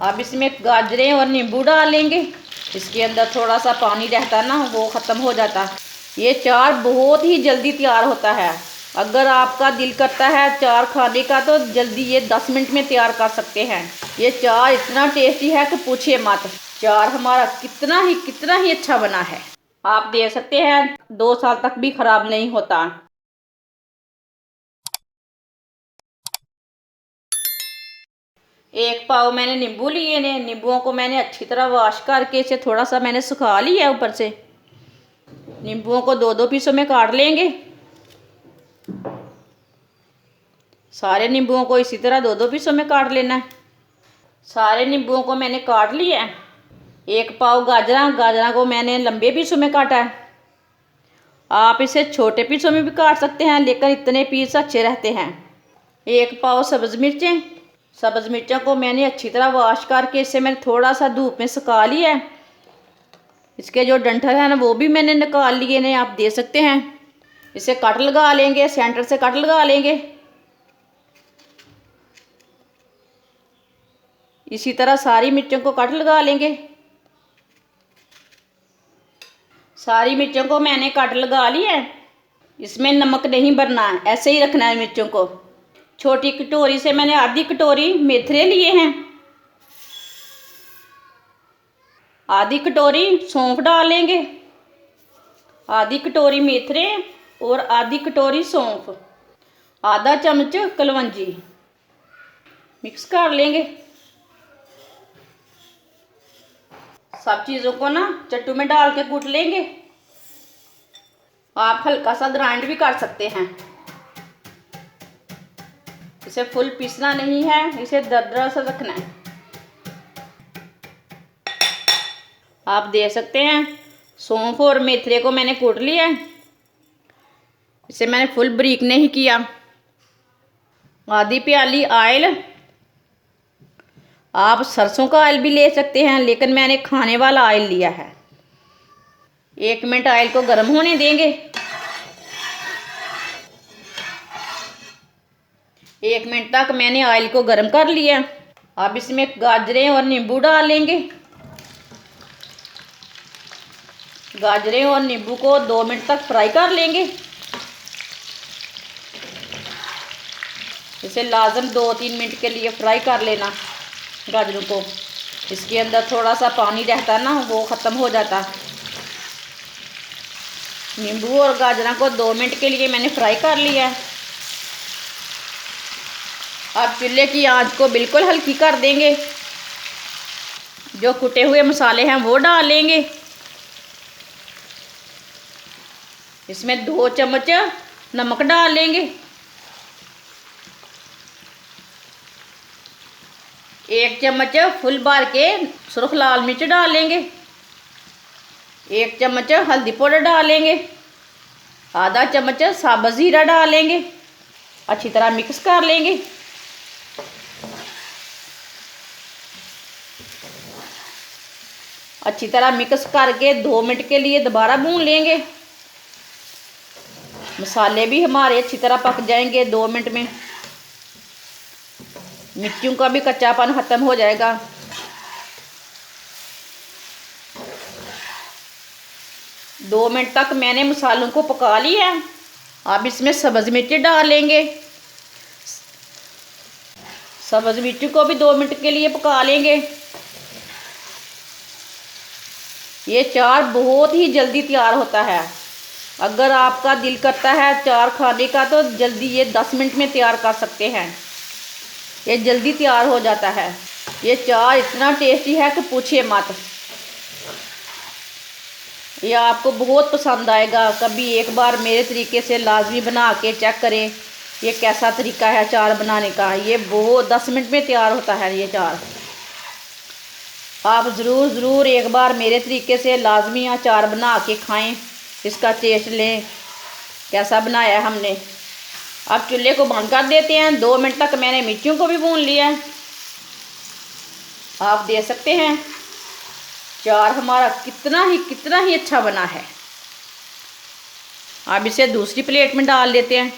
अब इसमें गाजरें और नींबू डालेंगे। इसके अंदर थोड़ा सा पानी रहता ना, वो ख़त्म हो जाता। ये चार बहुत ही जल्दी तैयार होता है। अगर आपका दिल करता है चार खाने का तो जल्दी ये 10 मिनट में तैयार कर सकते हैं। ये चार इतना टेस्टी है कि पूछिए मत। चार हमारा कितना ही अच्छा बना है। आप दे सकते हैं, 2 साल तक भी ख़राब नहीं होता। एक पाव मैंने नींबू लिए ने। नींबुओं को मैंने अच्छी तरह वॉश करके इसे थोड़ा सा मैंने सुखा लिया है ऊपर से। नींबुओं को 2-2 पीसों में काट लेंगे। सारे नींबुओं को इसी तरह 2-2 पीसों में काट लेना है। सारे नींबुओं को मैंने काट लिया है। एक पाव गाजरा को मैंने लंबे पीसों में काटा है। आप इसे छोटे पीसों में भी काट सकते हैं, लेकिन इतने पीस अच्छे रहते हैं। एक पाव सब्ज़ मिर्चों को मैंने अच्छी तरह वॉश करके इसे मैंने थोड़ा सा धूप में सुखा लिया है। इसके जो डंठल है ना वो भी मैंने निकाल लिए ने, आप दे सकते हैं। इसे कट लगा लेंगे, सेंटर से कट लगा लेंगे। इसी तरह सारी मिर्चों को कट लगा लेंगे। सारी मिर्चों को मैंने कट लगा लिया है। इसमें नमक नहीं भरना है, ऐसे ही रखना है मिर्चों को। छोटी कटोरी से मैंने आधी कटोरी मेथरे लिए हैं। आधी कटोरी सौंफ डालेंगे, आधी कटोरी मेथरे और आधी कटोरी सौंफ, आधा चम्मच कलवंजी। मिक्स कर लेंगे। सब चीज़ों को ना चट्टू में डाल के कूट लेंगे। आप हल्का सा ग्राइंड भी कर सकते हैं। इसे फुल पीसना नहीं है, इसे दरदरा सा रखना है। आप दे सकते हैं। सौंफ और मेथरे को मैंने कूट लिया है। इसे मैंने फुल बारीक नहीं किया। आधी प्याली ऑयल, आप सरसों का ऑयल भी ले सकते हैं, लेकिन मैंने खाने वाला ऑयल लिया है। 1 मिनट ऑयल को गर्म होने देंगे। 1 मिनट तक मैंने ऑयल को गर्म कर लिया। अब इसमें गाजरें और नींबू डालेंगे। गाजरें और नींबू को 2 मिनट तक फ्राई कर लेंगे। इसे लाजम 2-3 मिनट के लिए फ्राई कर लेना गाजरों को। इसके अंदर थोड़ा सा पानी रहता ना, वो ख़त्म हो जाता। नींबू और गाजरा को 2 मिनट के लिए मैंने फ्राई कर लिया है। अब चूल्हे की आंच को बिल्कुल हल्की कर देंगे। जो कुटे हुए मसाले हैं वो डालेंगे। इसमें 2 चम्मच नमक डालेंगे, 1 चम्मच फुल बार के सुर्ख लाल मिर्च डालेंगे, 1 चम्मच हल्दी पाउडर डालेंगे, आधा चम्मच साबुत ज़ीरा डालेंगे। अच्छी तरह मिक्स कर लेंगे। अच्छी तरह मिक्स करके 2 मिनट के लिए दोबारा भून लेंगे। मसाले भी हमारे अच्छी तरह पक जाएंगे 2 मिनट में। मिर्चों का भी कच्चापन ख़त्म हो जाएगा। दो मिनट तक मैंने मसालों को पका लिया। अब इसमें सब्ज़ मिर्च डालेंगे। सब्ज़ मिर्च को भी 2 मिनट के लिए पका लेंगे। ये चार बहुत ही जल्दी तैयार होता है। अगर आपका दिल करता है चार खाने का तो जल्दी ये 10 मिनट में तैयार कर सकते हैं। ये जल्दी तैयार हो जाता है। ये चार इतना टेस्टी है कि पूछिए मत। ये आपको बहुत पसंद आएगा। कभी एक बार मेरे तरीके से लाजमी बना के चेक करें ये कैसा तरीका है अचार बनाने का। ये बहुत 10 मिनट में तैयार होता है ये अचार। आप ज़रूर एक बार मेरे तरीके से लाजमी अचार बना के खाएं, इसका टेस्ट लें कैसा बनाया हमने। अब चूल्हे को बंद कर देते हैं। 2 मिनट तक मैंने मिर्चों को भी भून लिया है। आप दे सकते हैं। अचार हमारा कितना ही अच्छा बना है। अब इसे दूसरी प्लेट में डाल देते हैं।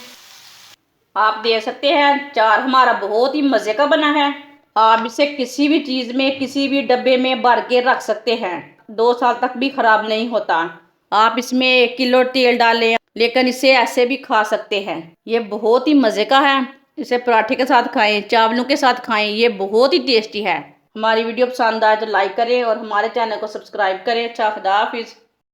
आप दे सकते हैं। अचार हमारा बहुत ही मज़े का बना है। आप इसे किसी भी चीज़ में, किसी भी डब्बे में भर के रख सकते हैं, 2 साल तक भी ख़राब नहीं होता। आप इसमें 1 किलो तेल डालें, लेकिन इसे ऐसे भी खा सकते हैं। ये बहुत ही मज़े का है। इसे पराठे के साथ खाएं, चावलों के साथ खाएं, ये बहुत ही टेस्टी है। हमारी वीडियो पसंद आए तो लाइक करें और हमारे चैनल को सब्सक्राइब करें। अच्छा, खुदा हाफिज़।